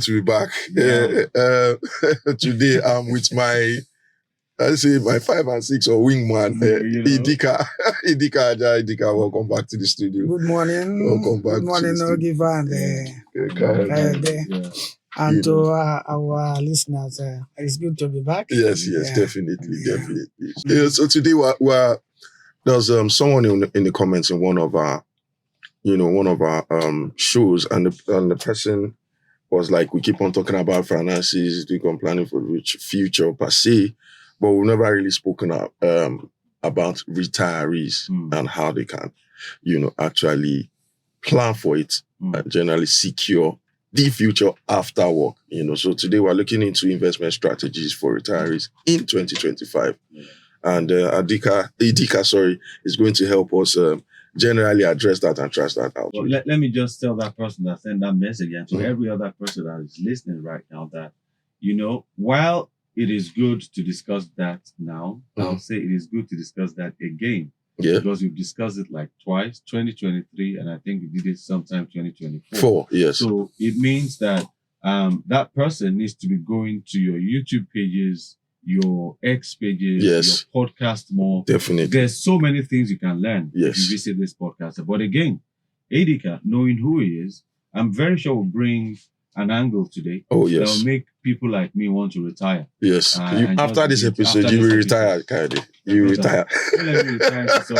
good to be back. Yeah. Today I'm with my 5 and 6 or wingman, Idika. Idika, welcome back to the studio. Good morning. Welcome back Good morning, to the Ogiva studio. and to our listeners. It's good to be back. Yes, definitely. Yeah, so today there's someone in the comments in one of our shows, and the person was like, we keep on talking about finances, we keep on planning for the future per se, but we've never really spoken about retirees and how they can, actually plan for it and generally secure the future after work. So today we're looking into investment strategies for retirees in 2025. And Idika, is going to help us generally address that and trash that out. Well, let me just tell that person that sent that message, and to every other person that is listening right now, that, while it is good to discuss that now, I'll say it is good to discuss that again. Yeah. Because we've discussed it like twice, 2023, and I think we did it sometime 2024. 4, yes. So it means that that person needs to be going to your YouTube pages, your X pages, your podcast more. Definitely. There's so many things you can learn if you visit this podcast. But again, Idika, knowing who he is, I'm very sure we'll bring an angle today that will make people like me want to retire. Yes. After this episode, you will retire, Kaide. You retire. Let me retire to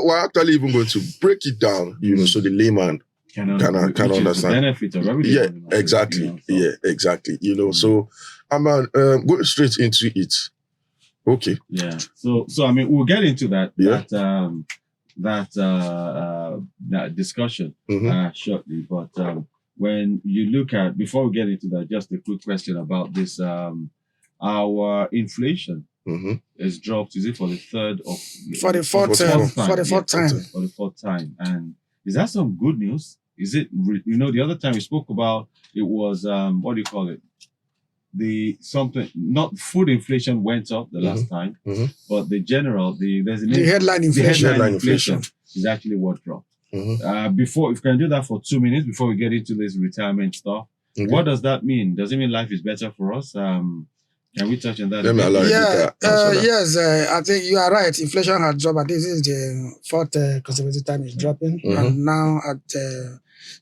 we're actually even going to break it down, so the layman can understand. The benefit of everything. Yeah, exactly. Exactly. So I'm going straight into it. Okay. Yeah. So I mean, we'll get into that. Yeah. That discussion shortly. But when you look at, before we get into that, just a quick question about this. Our inflation is dropped. Is it for the fourth time? And is that some good news? Is it, the other time we spoke about, it was, what do you call it? Not food inflation went up the last time, but the headline inflation is actually what dropped. Before, if you can do that for 2 minutes before we get into this retirement stuff, what does that mean? Does it mean life is better for us? Can we touch on that? Yes, I think you are right. Inflation has dropped. I think this is the fourth consecutive time it's dropping, and now at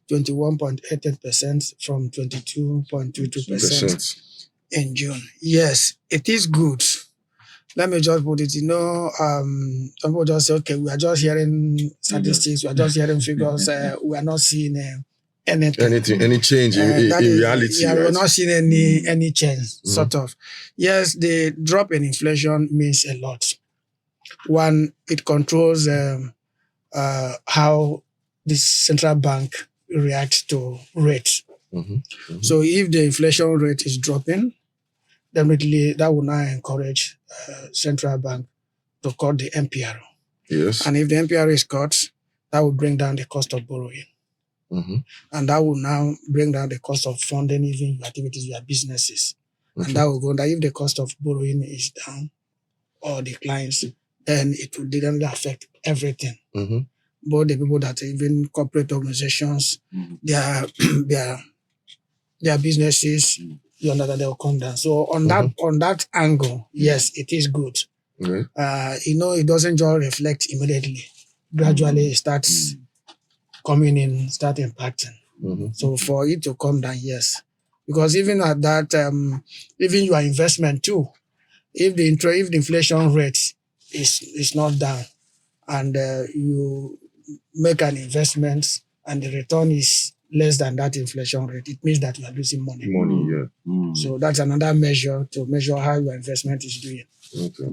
21.88% from 22.22% in June. Yes, it is good. Let me just put it, some people just say, okay, we are just hearing statistics, we are just hearing figures, we are not seeing any change in reality. Yeah, we're not seeing any change, sort of. Yes, the drop in inflation means a lot. One, it controls how the central bank reacts to rates. So if the inflation rate is dropping, definitely that will now encourage central bank to cut the MPR. Yes. And if the MPR is cut, that will bring down the cost of borrowing. And that will now bring down the cost of funding even your activities, your businesses. And that will go down. If the cost of borrowing is down or declines, then it will directly affect everything. Both the people that even corporate organizations, their businesses, you understand, they will come down. So on that angle, yes, it is good. It doesn't just reflect immediately. Gradually it starts coming in, start impacting. So for it to come down, yes. Because even at that, even your investment too, if the inflation rate is not down and you make an investment and the return is less than that inflation rate, it means that you are losing money. So that's another measure to measure how your investment is doing.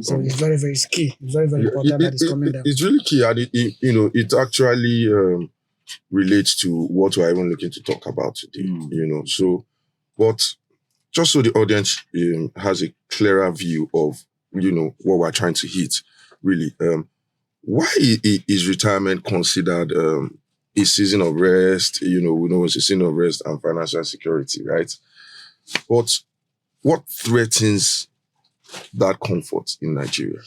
So it's very, very key. It's very, very important that it's coming down. It's really key, and it actually relates to what we're even looking to talk about today. So, but just so the audience has a clearer view of what we're trying to hit, really, why is retirement considered a season of rest? We know it's a season of rest and financial security, right? But what threatens that comfort in Nigeria?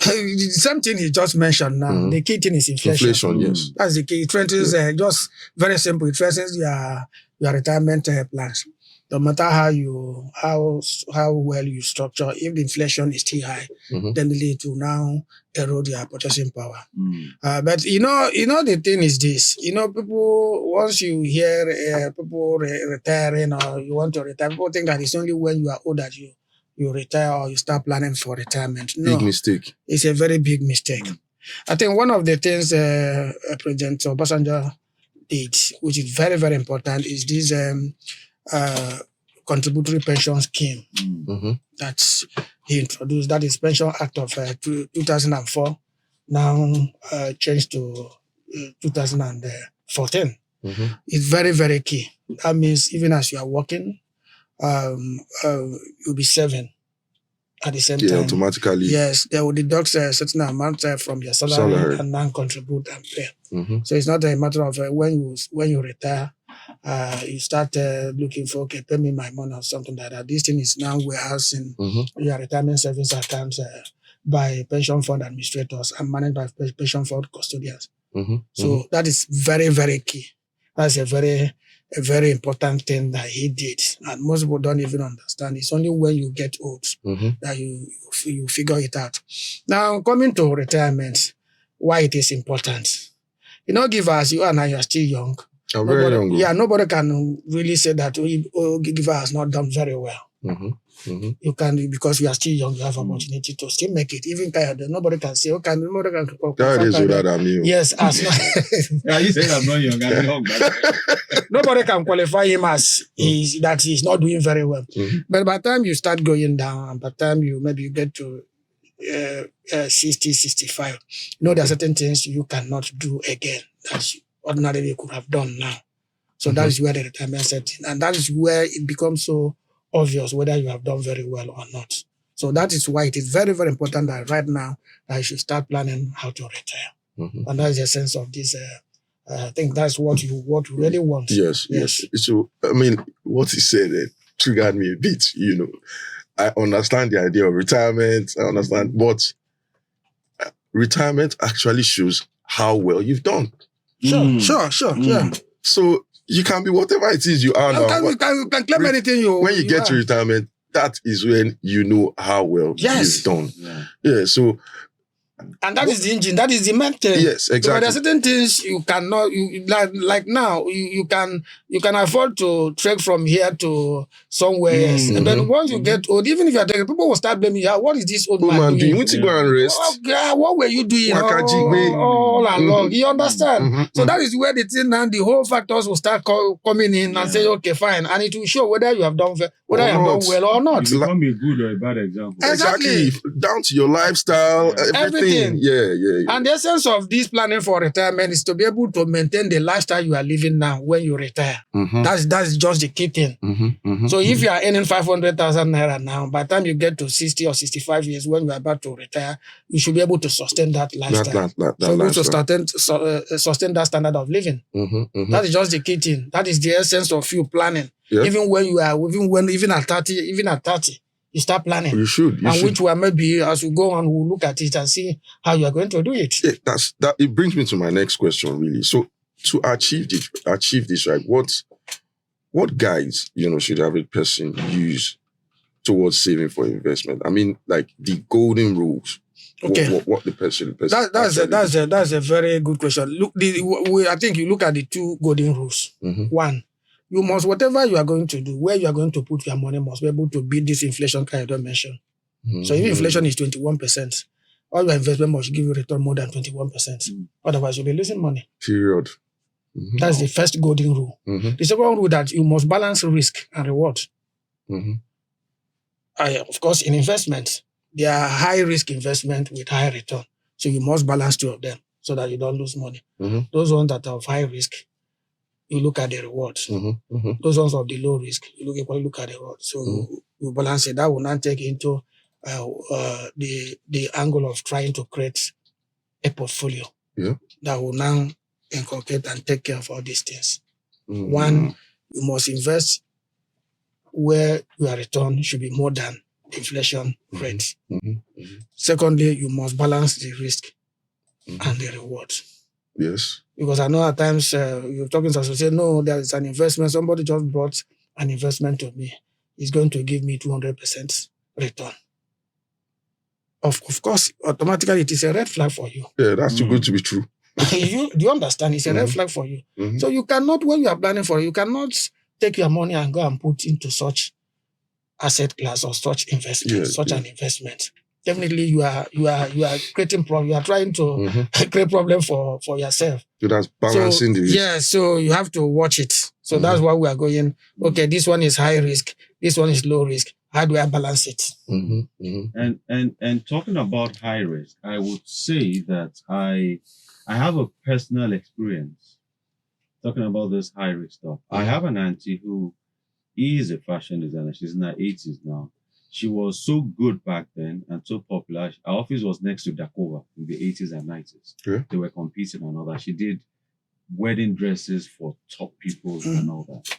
Same thing he just mentioned now. The key thing is inflation. Inflation, yes. That's the key. It strengthens, just very simple. It strengthens your retirement plans. No matter how well you structure, if the inflation is still high, then it will now erode your purchasing power. But the thing is this. People, once you hear people retiring or you want to retire, people think that it's only when you are old that you retire or you start planning for retirement. No, big mistake. It's a very big mistake. I think one of the things President Obasanjo did, which is very, very important, is this contributory pension scheme that he introduced. That is Pension Act of 2004, now changed to 2014. It's very, very key. That means even as you are working, you'll be saving at the same time. Yeah, automatically. Yes, they will deduct a certain amount from your salary and then contribute and pay. So it's not a matter of when you retire, you start looking for, okay, pay me my money or something like that. This thing is now warehousing your retirement savings accounts by pension fund administrators and managed by pension fund custodians. So that is very, very key. That's a very important thing that he did. And most people don't even understand. It's only when you get old that you figure it out. Now, coming to retirement, why it is important. Givers, you and I are still young. I'm very young. Yeah, nobody can really say that Giver has not done very well. You can, because you are still young, you have opportunity to still make it. Even Kayode, nobody can say, nobody can. That is what I mean. Yes, as yeah, you say I'm not young, I'm young. Nobody can qualify him as that he's not doing very well. But by the time you start going down, and by the time you get to 60, 65, there are certain things you cannot do again that ordinarily you could have done now. So that is where the retirement sets in. And that is where it becomes so obvious whether you have done very well or not. So that is why it is very, very important that right now that you should start planning how to retire. And that is the sense of this. I think that's what you really want. Yes. So, I mean, what he said triggered me a bit, I understand the idea of retirement. I understand, but retirement actually shows how well you've done. Sure. Yeah. So you can be whatever it is you are now. You can claim anything when you get to retirement, that is when you know how well you've done. Yeah. So. And that is the engine. That is the main thing. Yes, exactly. So there are certain things you cannot. Like now, you can afford to trek from here to somewhere else. And then once you get old, even if you are taking, people will start blaming you. What is this old man doing? You want to go and rest? What were you doing all along? You understand? So that is where the thing and the whole factors will start coming in and say, okay, fine, and it will show whether you have done well or not. It become a good or a bad example. Exactly. Down to your lifestyle, everything. Yeah. And the essence of this planning for retirement is to be able to maintain the lifestyle you are living now when you retire. That's just the key thing. So if you are earning 500,000 naira now, by the time you get to 60 or 65 years when you are about to retire, you should be able to sustain that lifestyle. To sustain that standard of living. That is just the key thing. That is the essence of you planning. Yeah. Even at 30, you start planning. You should. Which way maybe as we go on, we'll look at it and see how you are going to do it. Yeah, that. It brings me to my next question, really. So to achieve this, right? What guides, should every person use towards saving for investment? I mean, like the golden rules. Okay. What the person. That's a very good question. Look, I think you look at the two golden rules. One. You must, whatever you are going to do, where you are going to put your money must be able to beat this inflation kind I don't mention. So if inflation is 21%, all your investment must give you return more than 21%. Otherwise, you'll be losing money. Period. That's the first golden rule. The second rule that you must balance risk and reward. Of course, in investment, there are high risk investment with high return. So you must balance two of them so that you don't lose money. Those ones that are of high risk, you look at the rewards. Those ones of the low risk, you look at the reward. So you balance it. That will not take into the angle of trying to create a portfolio that will now inculcate and take care of all these things. One, you must invest where your return should be more than inflation rate. Mm-hmm. Secondly, you must balance the risk and the reward. Yes. Because I know at times you're talking to us, you say, no, there's an investment. Somebody just brought an investment to me. It's going to give me 200% return. Of course, automatically it is a red flag for you. Yeah, that's too good to be true. Do you understand? It's a red flag for you. So you cannot, when you are planning for it, you cannot take your money and go and put into such asset class or such investment, an investment. Definitely you are creating problem. You are trying to create problem for yourself. So that's balancing the risk. Yeah, so you have to watch it. So that's why we are going, okay, this one is high risk, this one is low risk. How do I balance it? And talking about high risk, I would say that I have a personal experience talking about this high risk stuff. I have an auntie who is a fashion designer. She's in her 80s now. She was so good back then and so popular. Our office was next to Dakova in the 80s and 90s. Yeah. They were competing and all that. She did wedding dresses for top people and all that.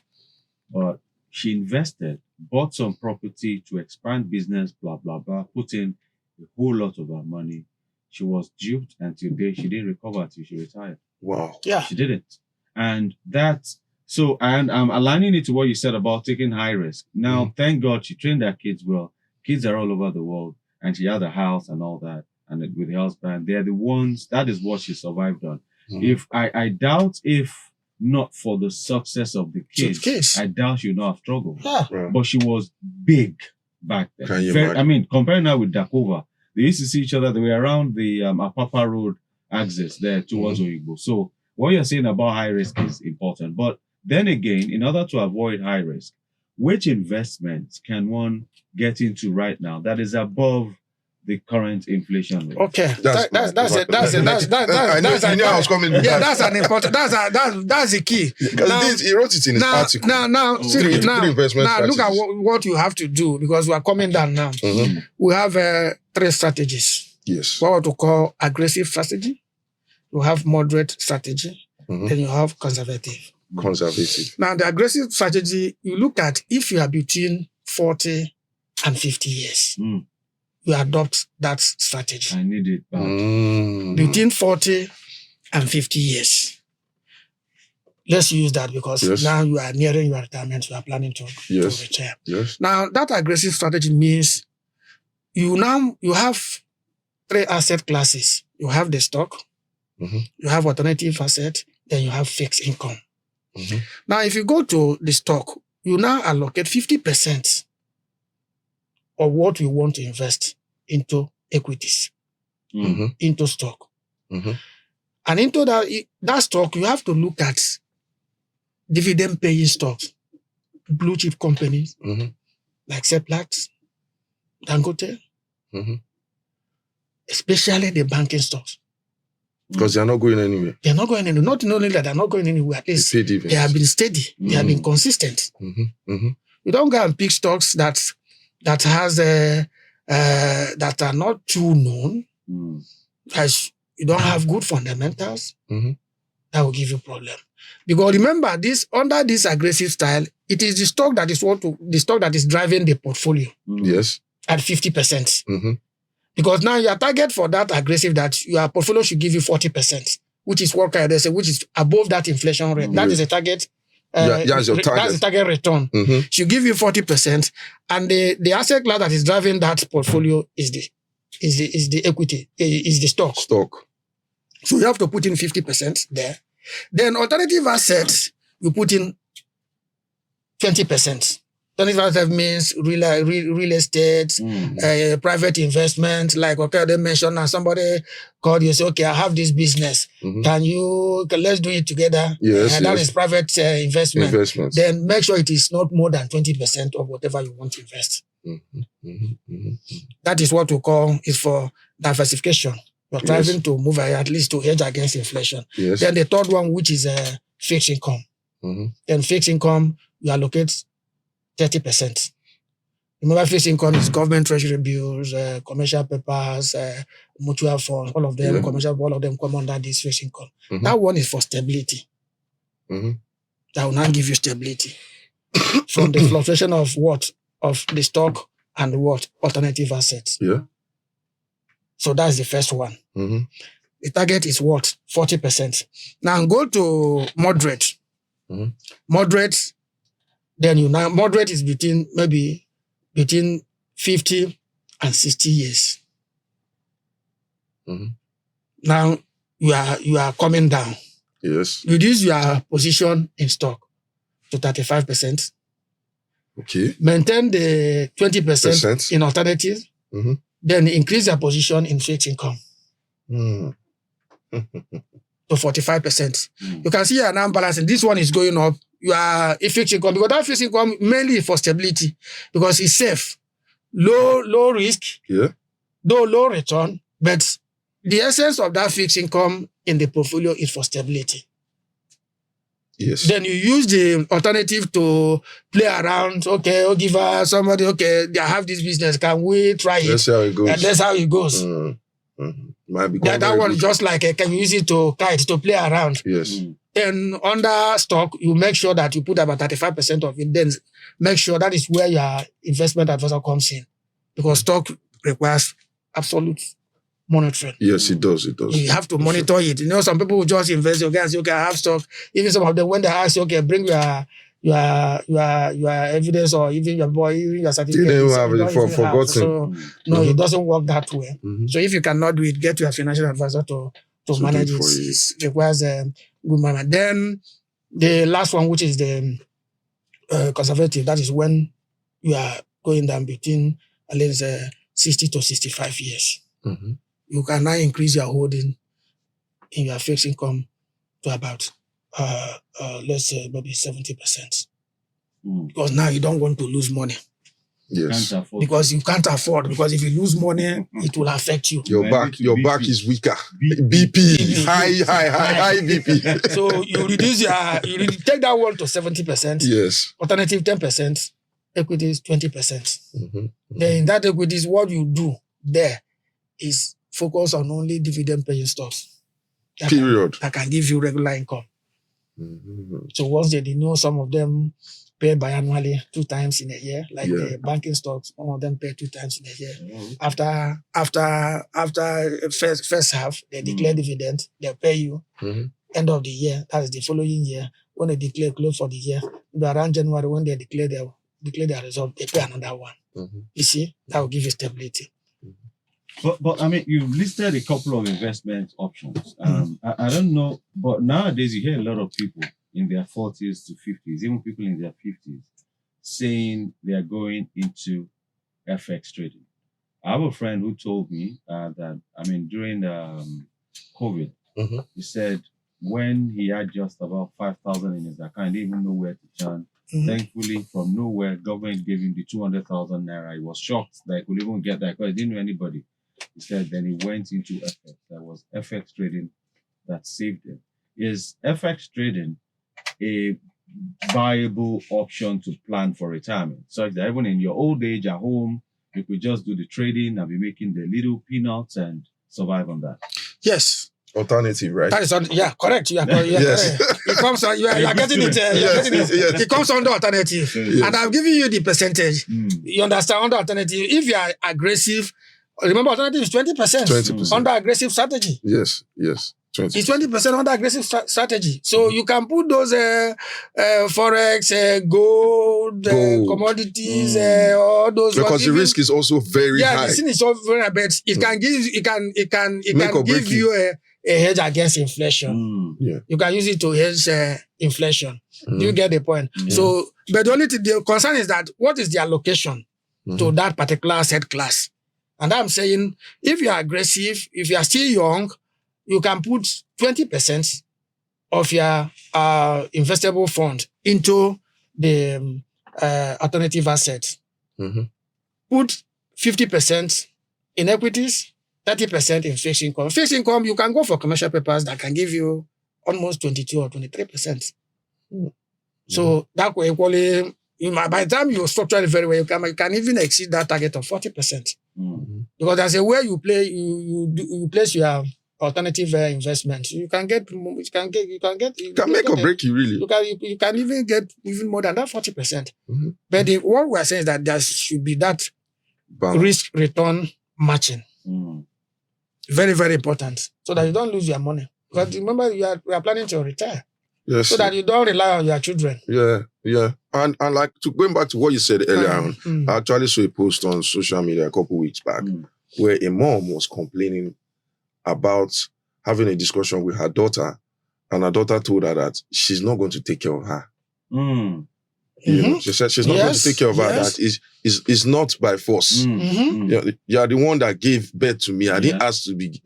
But she invested, bought some property to expand business, blah, blah, blah, put in a whole lot of her money. She was duped, and today she didn't recover until she retired. Wow. Yeah. She didn't. And and I'm aligning it to what you said about taking high risk. Now, thank God she trained her kids well. Kids are all over the world, and she had a house and all that, and with the husband, they're the ones, that is what she survived on. If I doubt if not for the success of the kids, I doubt she would not have struggled. Yeah. But she was big back then. Can you imagine? I mean, comparing her with Dakova, they used to see each other. They were around the Apapa Road axis there towards Oyigbo. So what you're saying about high risk is important. But then again, in order to avoid high risk, which investments can one get into right now that is above the current inflation rate? Okay, that's the key. Because he wrote it in his article. Now, look at what you have to do, because we are coming down now. We have 3 strategies. Yes. What we call aggressive strategy. You have moderate strategy. Then you have conservative. Now, the aggressive strategy, you look at if you are between 40 and 50 years. You adopt that strategy. I need it back. Between 40 and 50 years. Let's use that because now you are nearing your retirement. You are planning to retire. Yes. Now, that aggressive strategy means you have 3 asset classes. You have the stock, you have alternative asset, then you have fixed income. Now, if you go to the stock, you now allocate 50% of what we want to invest into equities, into stock. And into that stock, you have to look at dividend-paying stocks, blue-chip companies, like Seplat, Dangote, especially the banking stocks. Because they are not going anywhere. They are not going anywhere. Not only that, they are not going anywhere. At least they have been steady. They have been consistent. You don't go and pick stocks that has that are not too known, as you don't have good fundamentals. That will give you problem. Because remember, under this aggressive style, it is the stock that is driving the portfolio. Yes. At 50%. Because now your target for that aggressive, that your portfolio should give you 40%, which is what they say, which is above that inflation rate. That is a target. That's your target. That's the target return. Should give you 40%, and the asset class that is driving that portfolio is the equity, is the stock. So you have to put in 50% there. Then alternative assets, you put in 20%. Alternative assets means real estate, private investment, like they mentioned, and somebody called you, say, okay, I have this business. Let's do it together. That is private investment. Then make sure it is not more than 20% of whatever you want to invest. That is what we call is for diversification. You're trying to move at least to hedge against inflation. Then the third one, which is fixed income. Then fixed income, you allocate 30%. Remember, fixed income is government treasury bills, commercial papers, mutual funds, all of them, all of them come under this fixed income. That one is for stability. That will not give you stability from the fluctuation of what? Of the stock and what? Alternative assets. Yeah. So that's the first one. Mm-hmm. The target is what? 40%. Now go to moderate. Mm-hmm. Moderate, moderate is between 50 and 60 years. Mm-hmm. Now you are coming down. Yes. Reduce your position in stock to 35%. Okay. Maintain the 20% in alternatives. Mm-hmm. Then increase your position in fixed income to 45%. You can see you are now balancing. This one is going up. You are a fixed income because that fixed income mainly for stability because it's safe, low risk, though low return. But the essence of that fixed income in the portfolio is for stability. Yes. Then you use the alternative to play around. Okay, I'll give somebody, okay, I have this business. Can we try it? That's how it goes. And that's how it goes. That one just like can you use it to kite, to play around? Yes. Then under stock, you make sure that you put about 35% of it. Then make sure that is where your investment advisor comes in. Because stock requires absolute monitoring. Yes, it does. It does. You have to monitor it. You know, some people will just invest. Okay, and say, okay, I have stock. Even some of them, when they ask you, okay, bring your evidence or even your certificate. They don't have it forgotten. So no, it doesn't work that way. So if you cannot do it, get your financial advisor to manage it. It requires good management. Then the last one, which is the conservative, that is when you are going down between at least 60 to 65 years. You can now increase your holding in your fixed income to about, let's say, maybe 70%. Because now you don't want to lose money. Yes. Because you can't afford. Because if you lose money, it will affect you. Your back is weaker. BP. High BP. So you take that one to 70%. Yes. Alternative 10%. Equities 20%. Then in that equities, what you do there is focus on only dividend paying stocks. That can give you regular income. So once they know some of them pay biannually 2 times in a year, like the banking stocks, some of them pay 2 times in a year. After first half, they declare dividend, they pay you. End of the year, that is the following year, when they declare close for the year, around January when they declare their result, they pay another one. You see, that will give you stability. But I mean, you've listed a couple of investment options. I don't know, but nowadays you hear a lot of people in their 40s to 50s, even people in their 50s, saying they are going into FX trading. I have a friend who told me that, I mean, during COVID, he said when he had just about 5,000 in his account, he didn't even know where to turn. Thankfully, from nowhere, government gave him the 200,000 naira. He was shocked that he could even get that because he didn't know anybody. He said then he went into FX. That was FX trading that saved him. Is FX trading a viable option to plan for retirement? So that even in your old age at home, you could just do the trading and be making the little peanuts and survive on that. Yes. Alternative, right? That is correct. You are correct. Yes. It comes on, you are getting it. It comes under alternative. Yes. And I'm giving you the percentage. You understand under alternative. If you are aggressive, remember alternative is 20%. Under aggressive strategy. Yes. 20%. It's 20% under aggressive strategy. So you can put those forex, gold. Commodities, all those. Because the risk is also very high. Yeah, the risk is also very high, but it can give you a hedge against inflation. You can use it to hedge inflation. Do you get the point? So, but the only thing, the concern is that what is the allocation to that particular asset class? And I'm saying, if you are aggressive, if you are still young, you can put 20% of your investable fund into the alternative assets. Put 50% in equities, 30% in fixed income. Fixed income, you can go for commercial papers that can give you almost 22 or 23%. So that will equally, by the time you structure it very well, you can even exceed that target of 40%. Because there's a way you place your alternative investments. You can make or break you really. You can even get even more than that 40%. But what we are saying is that there should be that risk return matching. Very, very important. So that you don't lose your money. But remember, we are planning to retire. Yes. So that you don't rely on your children. Yeah. And like going back to what you said earlier on, I actually saw a post on social media a couple weeks back where a mom was complaining about having a discussion with her daughter, and her daughter told her that she's not going to take care of her. You know, she said she's not going to take care of her. That is not by force. You're the one that gave birth to me. I didn't ask to be.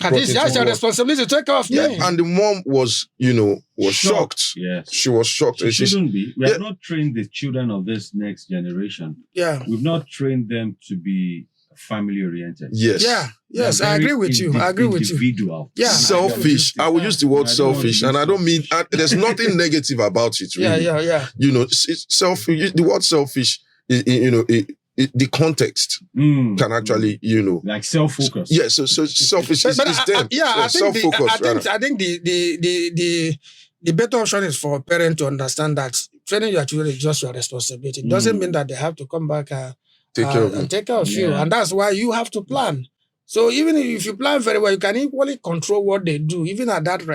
At least that's your responsibility to take care of me. And the mom was, shocked. Yes, she was shocked. She shouldn't be. We have not trained the children of this next generation. We've not trained them to be family oriented. Yes, I agree with you. Individual. Selfish. I will use the word selfish, and I don't mean there's nothing negative about it. Really. You know, it's selfish. The word selfish, the context can actually, like self-focus. Yeah, so selfish is them. I think the better option is for a parent to understand that training your children is just your responsibility. It doesn't mean that they have to come back take care of you. And that's why you have to plan. So even if you plan very well, you can equally control what they do, even at that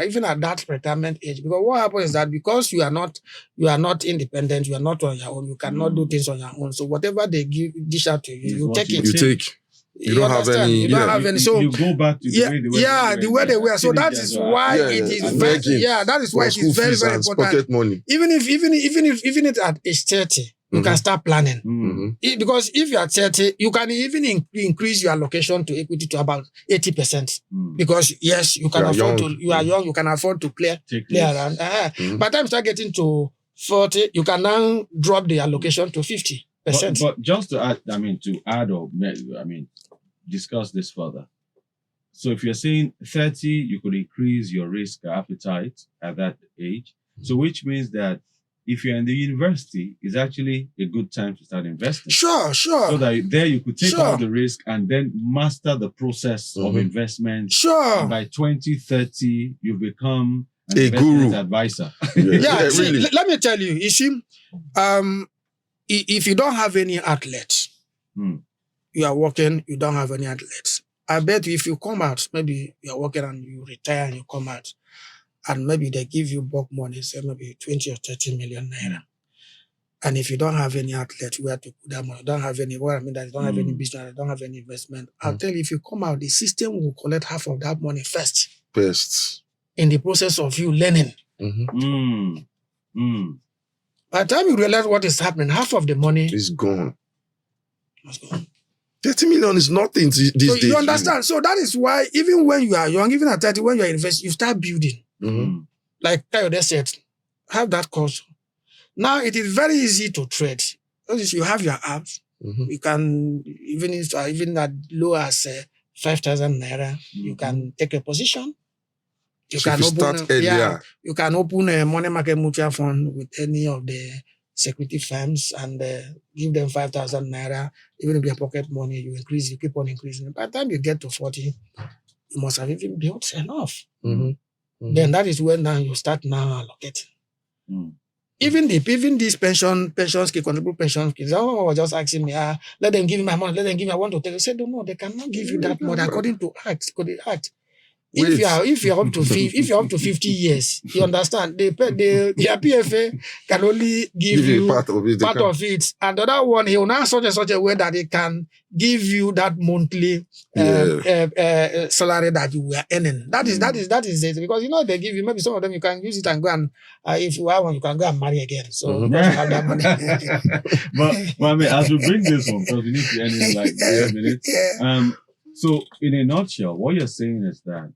retirement age. Because what happens is that because you are not independent, you are not on your own, you cannot do things on your own. So whatever they dish out to you, you take it. You take. You don't have any. You don't have any. So you go back to the way they were. So that is why it is very. That is why it is very, very important. Pocket money. Even if at age 30. You can start planning. Because if you are 30, you can even increase your allocation to equity to about 80%. Because yes, you can afford to. You are young. You can afford to play around. By the time you start getting to 40, you can now drop the allocation to 50%. But just to add, discuss this further. So if you're saying 30, you could increase your risk appetite at that age. So which means that if you're in the university, it's actually a good time to start investing. Sure. So that there you could take out the risk and then master the process of investment. Sure. And by 2030, you become a guru advisor. Really. Let me tell you, you see, if you don't have any outlets, you are working, you don't have any outlets. I bet if you come out, maybe you're working and you retire and you come out, and maybe they give you bulk money, say maybe 20 or 30 million naira. And if you don't have any outlet where to put that money, don't have any, that you don't have any business, don't have any investment, I'll tell you, if you come out, the system will collect half of that money first. In the process of you learning. By the time you realize what is happening, half of the money is gone. 30 million is nothing these days. You understand? So that is why even when you are young, even at 30, when you are investing, you start building. Like Kayode said, have that culture. Now it is very easy to trade. You have your apps. You can, even at low as 5,000 naira, you can take a position. You can open a money market mutual fund with any of the security firms and give them 5,000 naira. Even if your pocket money, you keep on increasing. By the time you get to 40, you must have even built enough. Then that is when now you start allocating. Even these pension scheme, contribute pension schemes, was just asking me, let them give me my money, let them give me, I want to take it. I said, no, they cannot give you that money according to Act. If you're up to 50 years, you understand, the PFA can only give you part of it. And the other one, he will now such a way that he can give you that monthly salary that you were earning. That is it. Because they give you, maybe some of them you can use it and go and if you have one, you can go and marry again. So because you have that money. but as we bring this one, because we need to end in like 10 minutes. So in a nutshell, what you're saying is that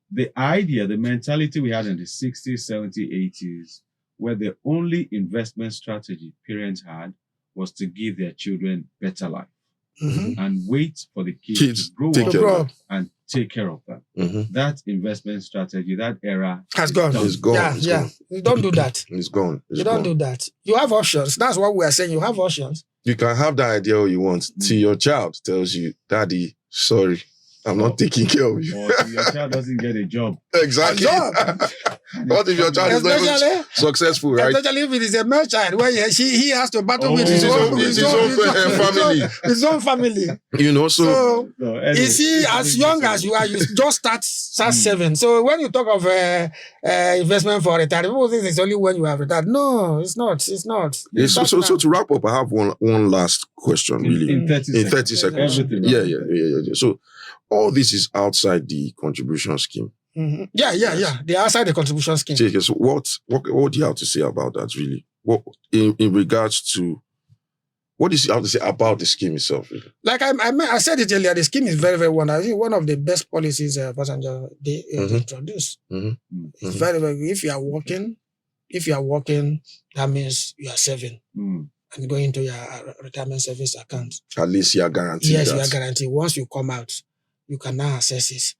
the idea, the mentality we had in the 60s, 70s, 80s, where the only investment strategy parents had was to give their children better life and wait for the kids to grow up and take care of them. That investment strategy, that era has gone. It's gone. Yeah. You don't do that. It's gone. You don't do that. You have options. That's what we are saying. You have options. You can have that idea all you want till your child tells you, Daddy, sorry. I'm not taking care of you. Or if your child doesn't get a job. Exactly. What if your child is not even successful, right? Especially if it is a male child, where he has to battle with his own family. You know, so anyway, you see, as young as you are, you just start saving. So when you talk of investment for retirement, people think it's only when you have retired. No, it's not. It's not. So to wrap up, I have one last question, really. In 30 seconds. Yeah. So all this is outside the contribution scheme. Mm-hmm. Yeah. They're outside the contribution scheme. Okay, so what do you have to say about that, really? What in regards to what is you have to say about the scheme itself? Really? Like I said it earlier, the scheme is very, very wonderful. I think one of the best policies Obasanjo they introduced. Mm-hmm. It's very, very good. If you are working, that means you are saving. And going into your retirement savings account. At least you are guaranteed. Yes, you are guaranteed. Once you come out, you can now access it.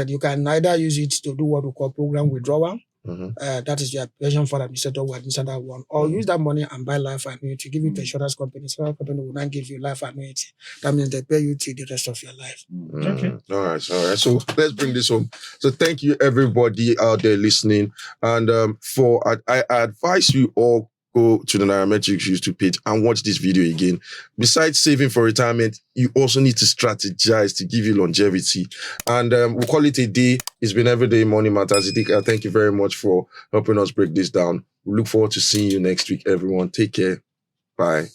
You can either use it to do what we call program withdrawal. That is your pension fund administrator will administer that one. Or use that money and buy life annuity. Give it to insurance company. Insurance company will not give you life annuity. That means they pay you till the rest of your life. Okay. All right. So let's bring this home. So thank you everybody out there listening. And I advise you all go to the Nairametrics YouTube page and watch this video again. Besides saving for retirement, you also need to strategize to give you longevity. And we'll call it a day. It's been Everyday Money Matters. Thank you very much for helping us break this down. We look forward to seeing you next week, everyone. Take care. Bye.